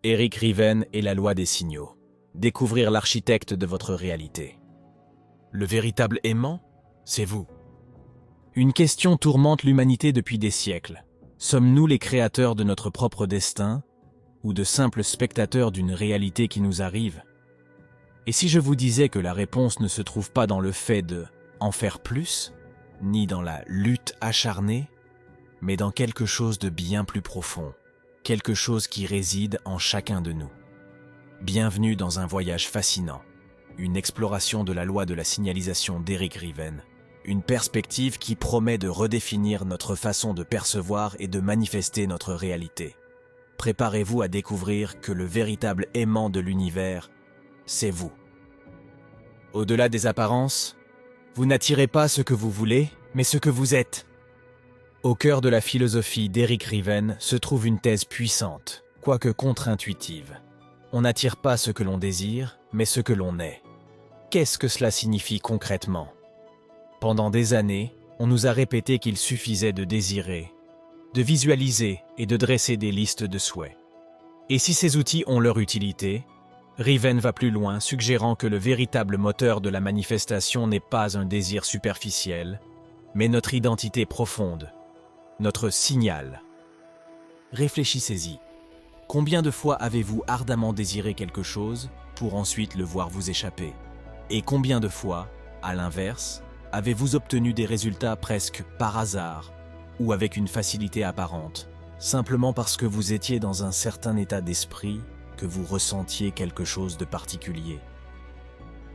Eric Riven et la loi des signaux. Découvrir l'architecte de votre réalité. Le véritable aimant, c'est vous. Une question tourmente l'humanité depuis des siècles. Sommes-nous les créateurs de notre propre destin ou de simples spectateurs d'une réalité qui nous arrive? Et si je vous disais que la réponse ne se trouve pas dans le fait de en faire plus, ni dans la lutte acharnée, mais dans quelque chose de bien plus profond, quelque chose qui réside en chacun de nous. Bienvenue dans un voyage fascinant, une exploration de la loi de la signalisation d'Eric Riven, une perspective qui promet de redéfinir notre façon de percevoir et de manifester notre réalité. Préparez-vous à découvrir que le véritable aimant de l'univers, c'est vous. Au-delà des apparences, vous n'attirez pas ce que vous voulez, mais ce que vous êtes. Au cœur de la philosophie d'Eric Riven se trouve une thèse puissante, quoique contre-intuitive. On n'attire pas ce que l'on désire, mais ce que l'on est. Qu'est-ce que cela signifie concrètement? Pendant des années, on nous a répété qu'il suffisait de désirer, de visualiser et de dresser des listes de souhaits. Et si ces outils ont leur utilité, Riven va plus loin, suggérant que le véritable moteur de la manifestation n'est pas un désir superficiel, mais notre identité profonde, notre signal. Réfléchissez-y. Combien de fois avez-vous ardemment désiré quelque chose pour ensuite le voir vous échapper? Et combien de fois, à l'inverse, avez-vous obtenu des résultats presque par hasard ou avec une facilité apparente, simplement parce que vous étiez dans un certain état d'esprit, que vous ressentiez quelque chose de particulier?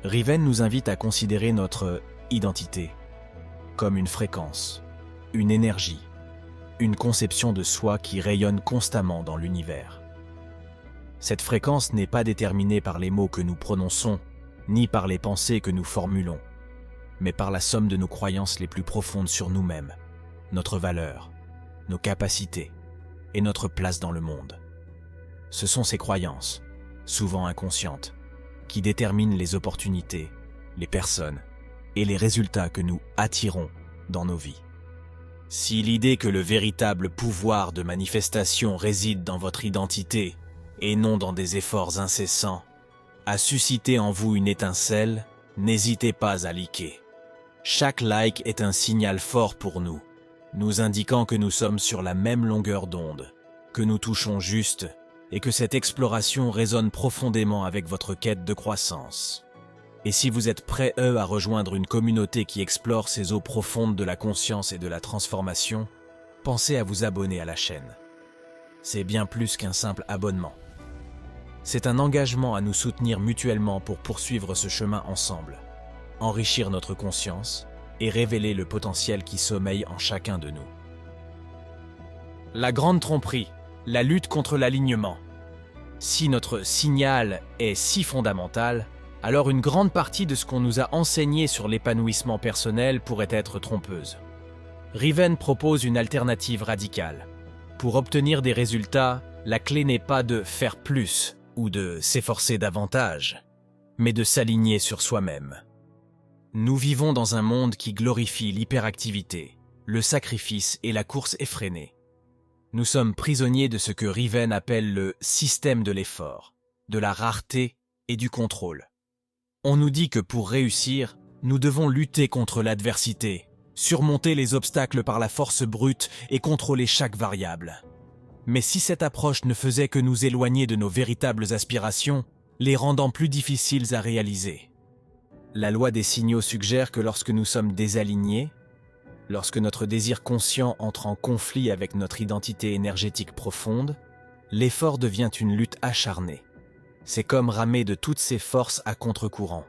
Riven nous invite à considérer notre identité comme une fréquence, une énergie, une conception de soi qui rayonne constamment dans l'univers. Cette fréquence n'est pas déterminée par les mots que nous prononçons, ni par les pensées que nous formulons, mais par la somme de nos croyances les plus profondes sur nous-mêmes, notre valeur, nos capacités et notre place dans le monde. Ce sont ces croyances, souvent inconscientes, qui déterminent les opportunités, les personnes et les résultats que nous attirons dans nos vies. Si l'idée que le véritable pouvoir de manifestation réside dans votre identité et non dans des efforts incessants, a suscité en vous une étincelle, n'hésitez pas à liker. Chaque like est un signal fort pour nous, nous indiquant que nous sommes sur la même longueur d'onde, que nous touchons juste et que cette exploration résonne profondément avec votre quête de croissance. Et si vous êtes prêt à rejoindre une communauté qui explore ces eaux profondes de la conscience et de la transformation, pensez à vous abonner à la chaîne. C'est bien plus qu'un simple abonnement. C'est un engagement à nous soutenir mutuellement pour poursuivre ce chemin ensemble, enrichir notre conscience et révéler le potentiel qui sommeille en chacun de nous. La grande tromperie, la lutte contre l'alignement. Si notre signal est si fondamental, alors une grande partie de ce qu'on nous a enseigné sur l'épanouissement personnel pourrait être trompeuse. Riven propose une alternative radicale. Pour obtenir des résultats, la clé n'est pas de faire plus ou de s'efforcer davantage, mais de s'aligner sur soi-même. Nous vivons dans un monde qui glorifie l'hyperactivité, le sacrifice et la course effrénée. Nous sommes prisonniers de ce que Riven appelle le système de l'effort, de la rareté et du contrôle. On nous dit que pour réussir, nous devons lutter contre l'adversité, surmonter les obstacles par la force brute et contrôler chaque variable. Mais si cette approche ne faisait que nous éloigner de nos véritables aspirations, les rendant plus difficiles à réaliser. La loi des signaux suggère que lorsque nous sommes désalignés, lorsque notre désir conscient entre en conflit avec notre identité énergétique profonde, l'effort devient une lutte acharnée. C'est comme ramer de toutes ses forces à contre-courant.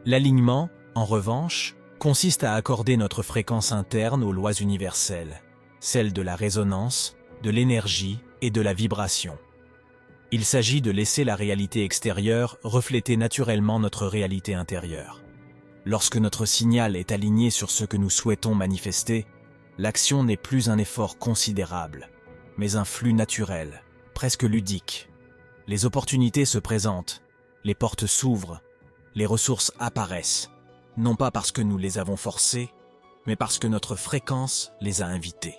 L'alignement, en revanche, consiste à accorder notre fréquence interne aux lois universelles, celles de la résonance, de l'énergie et de la vibration. Il s'agit de laisser la réalité extérieure refléter naturellement notre réalité intérieure. Lorsque notre signal est aligné sur ce que nous souhaitons manifester, l'action n'est plus un effort considérable, mais un flux naturel, presque ludique. Les opportunités se présentent, les portes s'ouvrent, les ressources apparaissent, non pas parce que nous les avons forcées, mais parce que notre fréquence les a invitées.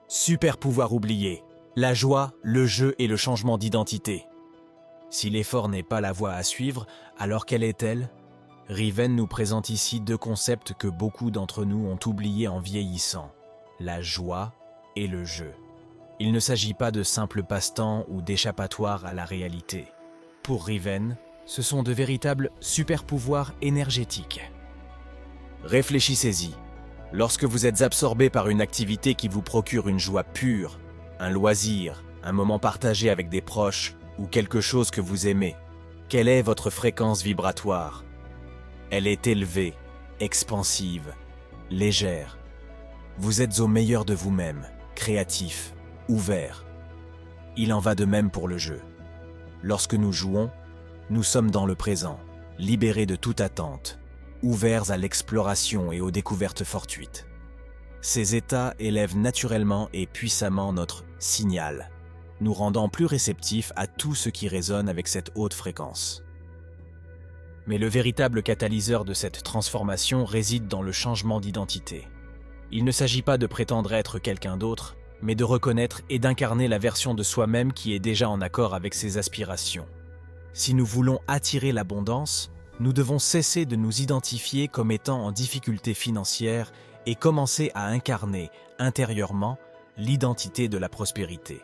Super pouvoir oublié. La joie, le jeu et le changement d'identité. Si l'effort n'est pas la voie à suivre, alors quelle est-elle? Riven nous présente ici deux concepts que beaucoup d'entre nous ont oubliés en vieillissant, la joie et le jeu. Il ne s'agit pas de simples passe-temps ou d'échappatoire à la réalité. Pour Riven, ce sont de véritables super-pouvoirs énergétiques. Réfléchissez-y. Lorsque vous êtes absorbé par une activité qui vous procure une joie pure, un loisir, un moment partagé avec des proches ou quelque chose que vous aimez, quelle est votre fréquence vibratoire? Elle est élevée, expansive, légère. Vous êtes au meilleur de vous-même, créatif, ouvert. Il en va de même pour le jeu. Lorsque nous jouons, nous sommes dans le présent, libérés de toute attente, ouverts à l'exploration et aux découvertes fortuites. Ces états élèvent naturellement et puissamment notre signal, nous rendant plus réceptifs à tout ce qui résonne avec cette haute fréquence. Mais le véritable catalyseur de cette transformation réside dans le changement d'identité. Il ne s'agit pas de prétendre être quelqu'un d'autre, mais de reconnaître et d'incarner la version de soi-même qui est déjà en accord avec ses aspirations. Si nous voulons attirer l'abondance, nous devons cesser de nous identifier comme étant en difficulté financière et commencer à incarner, intérieurement, l'identité de la prospérité.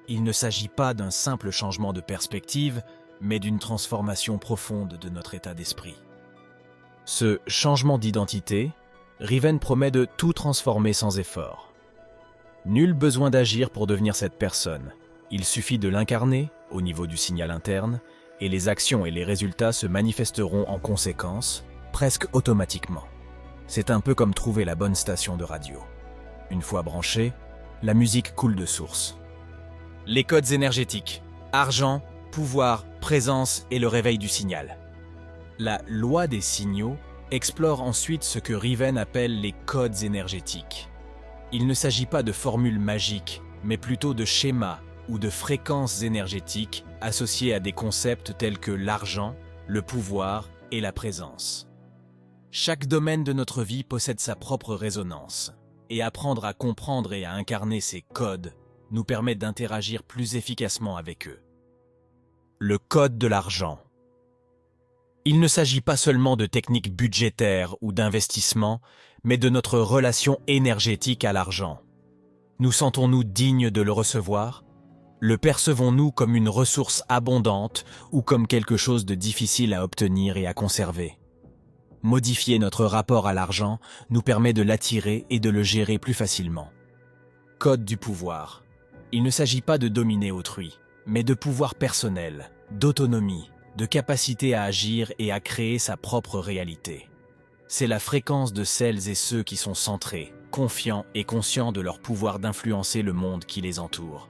Il ne s'agit pas d'un simple changement de perspective, mais d'une transformation profonde de notre état d'esprit. Ce changement d'identité, Riven promet de tout transformer sans effort. Nul besoin d'agir pour devenir cette personne. Il suffit de l'incarner, au niveau du signal interne, et les actions et les résultats se manifesteront en conséquence, presque automatiquement. C'est un peu comme trouver la bonne station de radio. Une fois branchée, la musique coule de source. Les codes énergétiques, argent, pouvoir, présence et le réveil du signal. La loi des signaux explore ensuite ce que Riven appelle les codes énergétiques. Il ne s'agit pas de formules magiques, mais plutôt de schémas ou de fréquences énergétiques associées à des concepts tels que l'argent, le pouvoir et la présence. Chaque domaine de notre vie possède sa propre résonance, et apprendre à comprendre et à incarner ces codes nous permet d'interagir plus efficacement avec eux. Le code de l'argent. Il ne s'agit pas seulement de techniques budgétaires ou d'investissement, mais de notre relation énergétique à l'argent. Nous sentons-nous dignes de le recevoir? Le percevons-nous comme une ressource abondante ou comme quelque chose de difficile à obtenir et à conserver? Modifier notre rapport à l'argent nous permet de l'attirer et de le gérer plus facilement. Code du pouvoir. Il ne s'agit pas de dominer autrui, mais de pouvoir personnel, d'autonomie, de capacité à agir et à créer sa propre réalité. C'est la fréquence de celles et ceux qui sont centrés, confiants et conscients de leur pouvoir d'influencer le monde qui les entoure.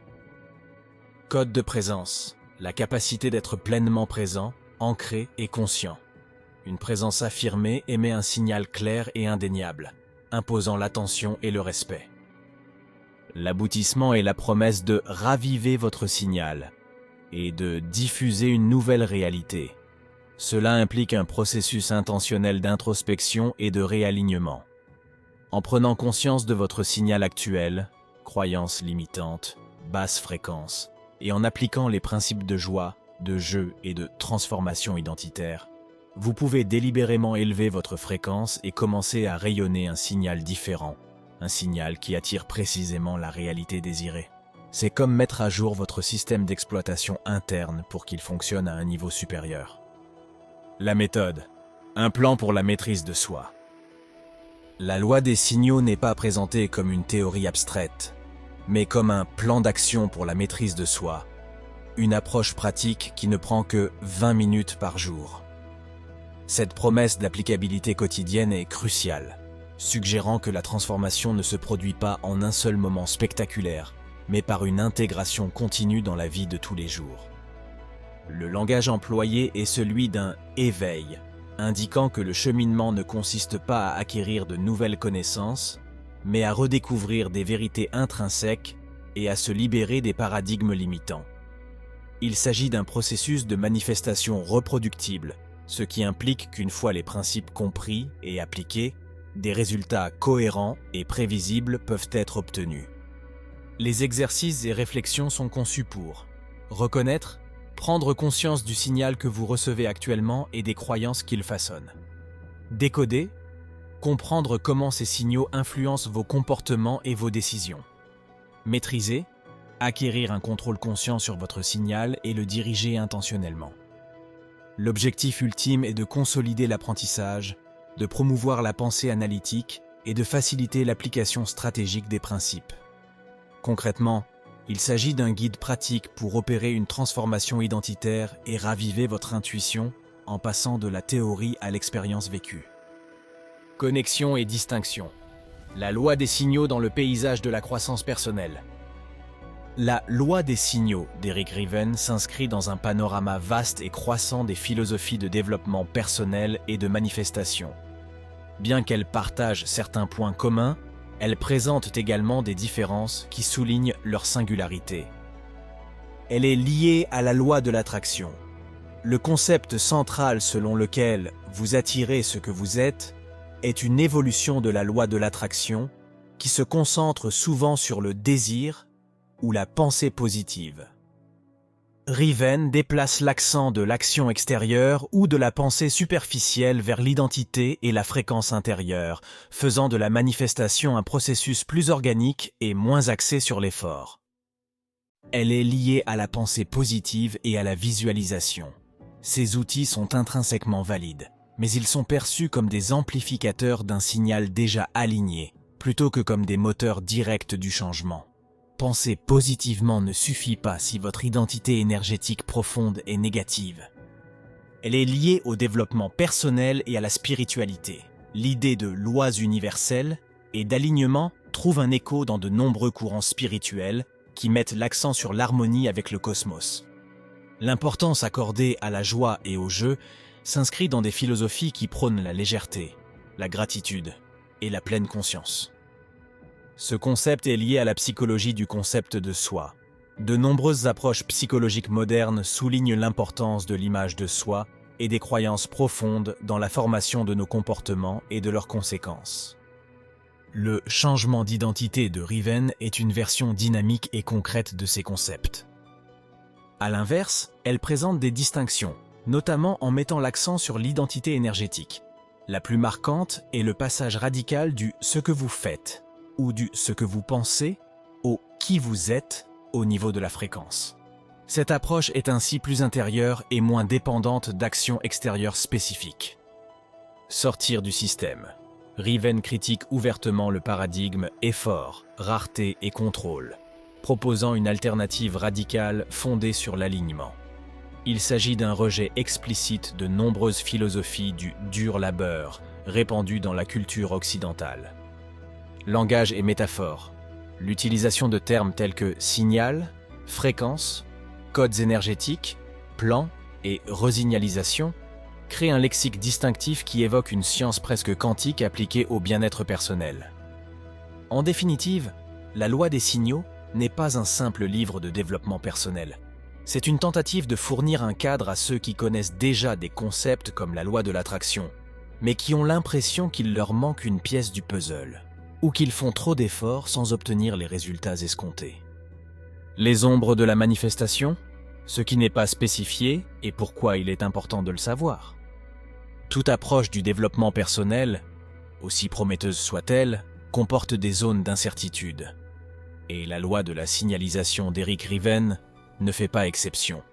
Code de présence, la capacité d'être pleinement présent, ancré et conscient. Une présence affirmée émet un signal clair et indéniable, imposant l'attention et le respect. L'aboutissement est la promesse de raviver votre signal et de diffuser une nouvelle réalité. Cela implique un processus intentionnel d'introspection et de réalignement. En prenant conscience de votre signal actuel, croyances limitantes, basse fréquence, et en appliquant les principes de joie, de jeu et de transformation identitaire, vous pouvez délibérément élever votre fréquence et commencer à rayonner un signal différent, un signal qui attire précisément la réalité désirée. C'est comme mettre à jour votre système d'exploitation interne pour qu'il fonctionne à un niveau supérieur. La méthode, un plan pour la maîtrise de soi. La loi des signaux n'est pas présentée comme une théorie abstraite, mais comme un plan d'action pour la maîtrise de soi, une approche pratique qui ne prend que 20 minutes par jour. Cette promesse d'applicabilité quotidienne est cruciale, suggérant que la transformation ne se produit pas en un seul moment spectaculaire, mais par une intégration continue dans la vie de tous les jours. Le langage employé est celui d'un « éveil », indiquant que le cheminement ne consiste pas à acquérir de nouvelles connaissances, mais à redécouvrir des vérités intrinsèques et à se libérer des paradigmes limitants. Il s'agit d'un processus de manifestation reproductible, ce qui implique qu'une fois les principes compris et appliqués, des résultats cohérents et prévisibles peuvent être obtenus. Les exercices et réflexions sont conçus pour reconnaître, prendre conscience du signal que vous recevez actuellement et des croyances qu'il façonne. Décoder, comprendre comment ces signaux influencent vos comportements et vos décisions. Maîtriser, acquérir un contrôle conscient sur votre signal et le diriger intentionnellement. L'objectif ultime est de consolider l'apprentissage, de promouvoir la pensée analytique et de faciliter l'application stratégique des principes. Concrètement, il s'agit d'un guide pratique pour opérer une transformation identitaire et raviver votre intuition en passant de la théorie à l'expérience vécue. Connexion et distinction. La loi des signaux dans le paysage de la croissance personnelle. La loi des signaux d'Eric Riven s'inscrit dans un panorama vaste et croissant des philosophies de développement personnel et de manifestation. Bien qu'elle partage certains points communs, elle présente également des différences qui soulignent leur singularité. Elle est liée à la loi de l'attraction. Le concept central selon lequel vous attirez ce que vous êtes est une évolution de la loi de l'attraction qui se concentre souvent sur le désir ou la pensée positive. Riven déplace l'accent de l'action extérieure ou de la pensée superficielle vers l'identité et la fréquence intérieure, faisant de la manifestation un processus plus organique et moins axé sur l'effort. Elle est liée à la pensée positive et à la visualisation. Ces outils sont intrinsèquement valides, mais ils sont perçus comme des amplificateurs d'un signal déjà aligné, plutôt que comme des moteurs directs du changement. Penser positivement ne suffit pas si votre identité énergétique profonde est négative. Elle est liée au développement personnel et à la spiritualité. L'idée de lois universelles et d'alignement trouve un écho dans de nombreux courants spirituels qui mettent l'accent sur l'harmonie avec le cosmos. L'importance accordée à la joie et au jeu s'inscrit dans des philosophies qui prônent la légèreté, la gratitude et la pleine conscience. Ce concept est lié à la psychologie du concept de soi. De nombreuses approches psychologiques modernes soulignent l'importance de l'image de soi et des croyances profondes dans la formation de nos comportements et de leurs conséquences. Le changement d'identité de Riven est une version dynamique et concrète de ces concepts. À l'inverse, elle présente des distinctions, notamment en mettant l'accent sur l'identité énergétique. La plus marquante est le passage radical du « ce que vous faites » ou du « ce que vous pensez » au « qui vous êtes » au niveau de la fréquence. Cette approche est ainsi plus intérieure et moins dépendante d'actions extérieures spécifiques. Sortir du système. Riven critique ouvertement le paradigme effort, rareté et contrôle, proposant une alternative radicale fondée sur l'alignement. Il s'agit d'un rejet explicite de nombreuses philosophies du dur labeur répandues dans la culture occidentale. Langage et métaphore. L'utilisation de termes tels que signal, fréquence, codes énergétiques, plan et resignalisation crée un lexique distinctif qui évoque une science presque quantique appliquée au bien-être personnel. En définitive, la loi des signaux n'est pas un simple livre de développement personnel. C'est une tentative de fournir un cadre à ceux qui connaissent déjà des concepts comme la loi de l'attraction, mais qui ont l'impression qu'il leur manque une pièce du puzzle, ou qu'ils font trop d'efforts sans obtenir les résultats escomptés. Les ombres de la manifestation, ce qui n'est pas spécifié et pourquoi il est important de le savoir. Toute approche du développement personnel, aussi prometteuse soit-elle, comporte des zones d'incertitude. Et la loi de la signalisation d'Eric Riven ne fait pas exception.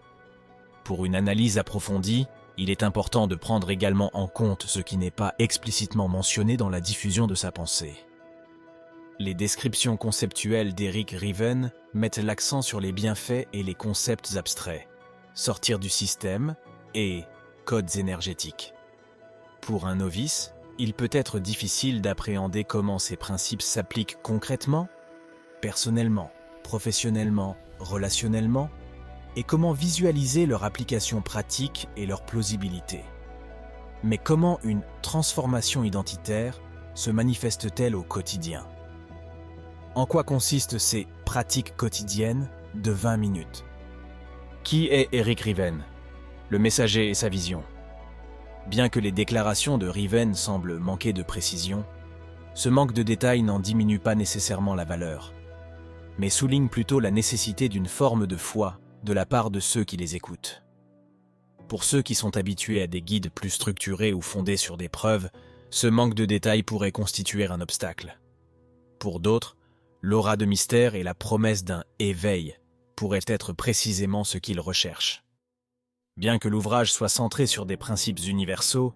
Pour une analyse approfondie, il est important de prendre également en compte ce qui n'est pas explicitement mentionné dans la diffusion de sa pensée. Les descriptions conceptuelles d'Eric Riven mettent l'accent sur les bienfaits et les concepts abstraits, sortir du système et codes énergétiques. Pour un novice, il peut être difficile d'appréhender comment ces principes s'appliquent concrètement, personnellement, professionnellement, relationnellement, et comment visualiser leur application pratique et leur plausibilité. Mais comment une transformation identitaire se manifeste-t-elle au quotidien ? En quoi consistent ces pratiques quotidiennes de 20 minutes ? Qui est Eric Riven ? Le messager et sa vision. Bien que les déclarations de Riven semblent manquer de précision, ce manque de détails n'en diminue pas nécessairement la valeur. mais soulignent plutôt la nécessité d'une forme de foi de la part de ceux qui les écoutent. Pour ceux qui sont habitués à des guides plus structurés ou fondés sur des preuves, ce manque de détails pourrait constituer un obstacle. Pour d'autres, l'aura de mystère et la promesse d'un « éveil » pourraient être précisément ce qu'ils recherchent. Bien que l'ouvrage soit centré sur des principes universaux,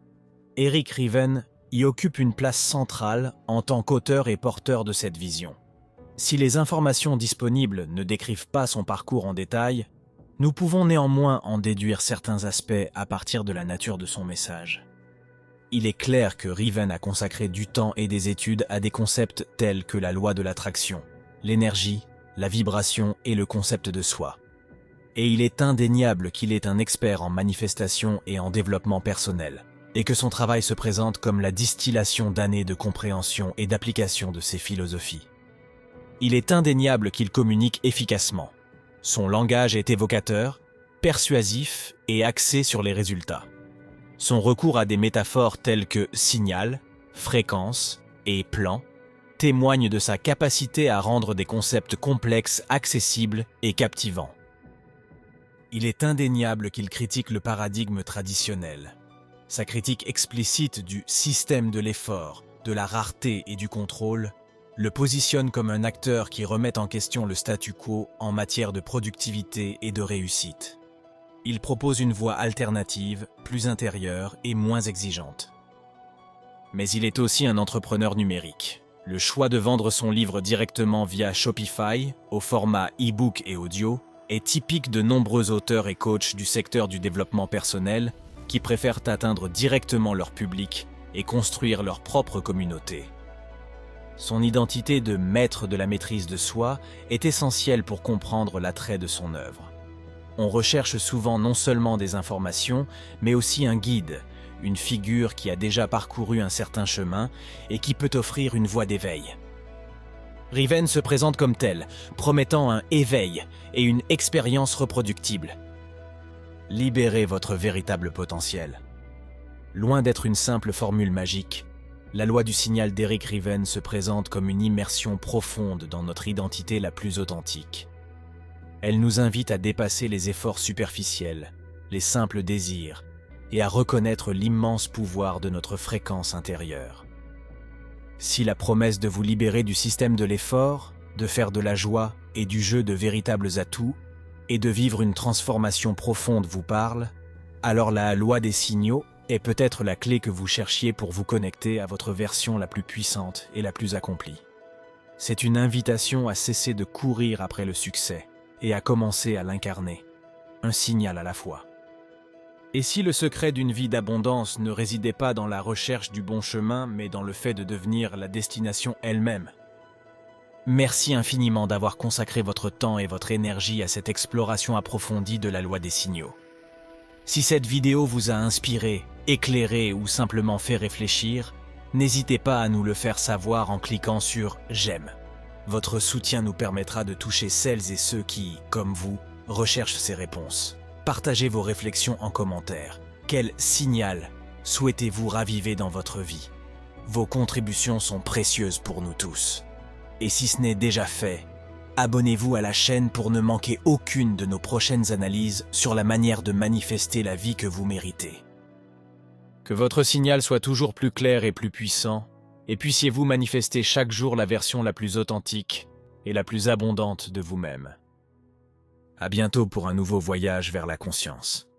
Eric Riven y occupe une place centrale en tant qu'auteur et porteur de cette vision. Si les informations disponibles ne décrivent pas son parcours en détail, nous pouvons néanmoins en déduire certains aspects à partir de la nature de son message. Il est clair que Riven a consacré du temps et des études à des concepts tels que la loi de l'attraction, l'énergie, la vibration et le concept de soi. Et il est indéniable qu'il est un expert en manifestation et en développement personnel, et que son travail se présente comme la distillation d'années de compréhension et d'application de ces philosophies. Il est indéniable qu'il communique efficacement. Son langage est évocateur, persuasif et axé sur les résultats. Son recours à des métaphores telles que signal, fréquence et plan témoigne de sa capacité à rendre des concepts complexes accessibles et captivants. Il est indéniable qu'il critique le paradigme traditionnel. Sa critique explicite du système de l'effort, de la rareté et du contrôle le positionne comme un acteur qui remet en question le statu quo en matière de productivité et de réussite. Il propose une voie alternative, plus intérieure et moins exigeante. Mais il est aussi un entrepreneur numérique. Le choix de vendre son livre directement via Shopify, au format e-book et audio, est typique de nombreux auteurs et coachs du secteur du développement personnel qui préfèrent atteindre directement leur public et construire leur propre communauté. Son identité de maître de la maîtrise de soi est essentielle pour comprendre l'attrait de son œuvre. On recherche souvent non seulement des informations, mais aussi un guide, une figure qui a déjà parcouru un certain chemin et qui peut offrir une voie d'éveil. Riven se présente comme tel, promettant un éveil et une expérience reproductible. Libérez votre véritable potentiel. Loin d'être une simple formule magique, la loi du signal d'Eric Riven se présente comme une immersion profonde dans notre identité la plus authentique. Elle nous invite à dépasser les efforts superficiels, les simples désirs, et à reconnaître l'immense pouvoir de notre fréquence intérieure. Si la promesse de vous libérer du système de l'effort, de faire de la joie et du jeu de véritables atouts, et de vivre une transformation profonde vous parle, alors la loi des signaux est peut-être la clé que vous cherchiez pour vous connecter à votre version la plus puissante et la plus accomplie. C'est une invitation à cesser de courir après le succès et à commencer à l'incarner, un signal à la fois. Et si le secret d'une vie d'abondance ne résidait pas dans la recherche du bon chemin, mais dans le fait de devenir la destination elle-même? Merci infiniment d'avoir consacré votre temps et votre énergie à cette exploration approfondie de la loi des signaux. Si cette vidéo vous a inspiré, éclairé ou simplement fait réfléchir, n'hésitez pas à nous le faire savoir en cliquant sur « J'aime ». Votre soutien nous permettra de toucher celles et ceux qui, comme vous, recherchent ces réponses. Partagez vos réflexions en commentaire. Quel signal souhaitez-vous raviver dans votre vie? Vos contributions sont précieuses pour nous tous. Et si ce n'est déjà fait, abonnez-vous à la chaîne pour ne manquer aucune de nos prochaines analyses sur la manière de manifester la vie que vous méritez. Que votre signal soit toujours plus clair et plus puissant, et puissiez-vous manifester chaque jour la version la plus authentique et la plus abondante de vous-même. À bientôt pour un nouveau voyage vers la conscience.